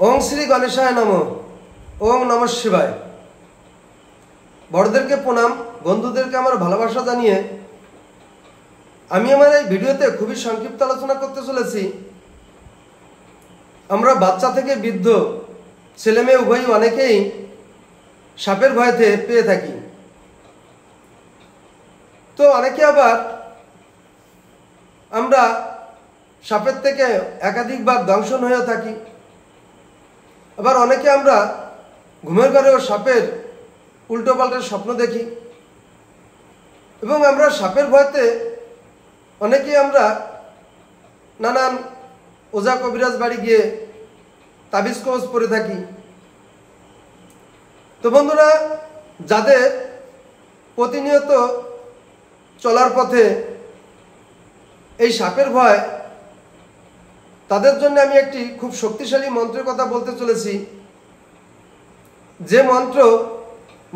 ওং শ্রী গণেশায় নমঃ। ওং নমঃ শিবায়। বড়দেরকে প্রণাম, বন্ধুদেরকে আমার ভালোবাসা জানিয়ে আমি আমার এই ভিডিওতে খুবই সংক্ষিপ্ত আলোচনা করতে চলেছি। আমরা বাচ্চা থেকে বৃদ্ধ, ছেলে মেয়ে উভয়ই অনেকেই সাপের ভয়তে পেয়ে থাকি। তো অনেকে আবার আমরা সাপের থেকে একাধিকবার দংশন হয়ে থাকি। আবার অনেকে আমরা ঘুমের ঘরেও সাপের উল্টোপাল্টা স্বপ্ন দেখি এবং আমরা সাপের ভয়তে অনেকেই আমরা নানান ওঝা কবিরাজ বাড়ি গিয়ে তাবিজ কবজ পরে থাকি। তো বন্ধুরা, যাদের প্রতিনিয়ত চলার পথে এই সাপের ভয়, তাদের জন্য আমি একটি খুব শক্তিশালী মন্ত্রের কথা বলতে চলেছি, যে মন্ত্র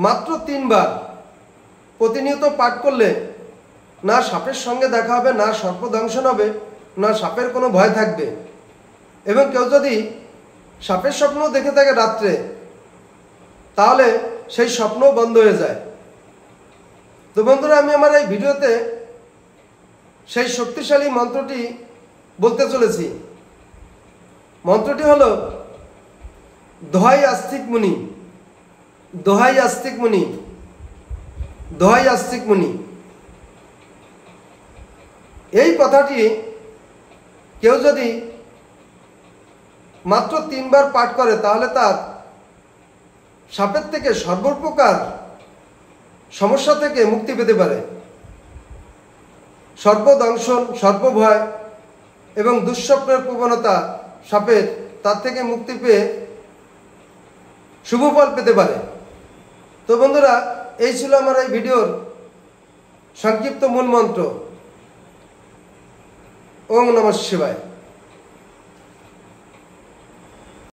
মাত্র 3 বার প্রতিনিয়ত পাঠ করলে না সাপের সঙ্গে দেখা হবে, না সর্পদংশন হবে, না সাপের কোনো ভয় থাকবে। এবং কেউ যদি সাপের স্বপ্ন দেখে থাকে রাত্রে, তাহলে সেই স্বপ্নও বন্ধ হয়ে যায়। তো বন্ধুরা, আমি আমার এই ভিডিওতে সেই শক্তিশালী মন্ত্রটি বলতে চলেছি। মন্ত্রটি হলো দোহাই আস্তিক মুনি, দোহাই আস্তিক মুনি, দোহাই আস্তিক মুনি। এই কথাটি কেউ যদি মাত্র 3 বার পাঠ করে, তাহলে তার সাপের থেকে সর্বপ্রকার সমস্যা থেকে মুক্তি পেতে পারে। সর্পদংশন, সর্পভয় এবং দুঃস্বপ্নের প্রবণতা সাপের, তার থেকে মুক্তি পেয়ে শুভফল পেতে পারে। তো বন্ধুরা, এই ছিল আমার এই ভিডিওর সংক্ষিপ্ত মূল মন্ত্র। ওং নমঃ শিবায়।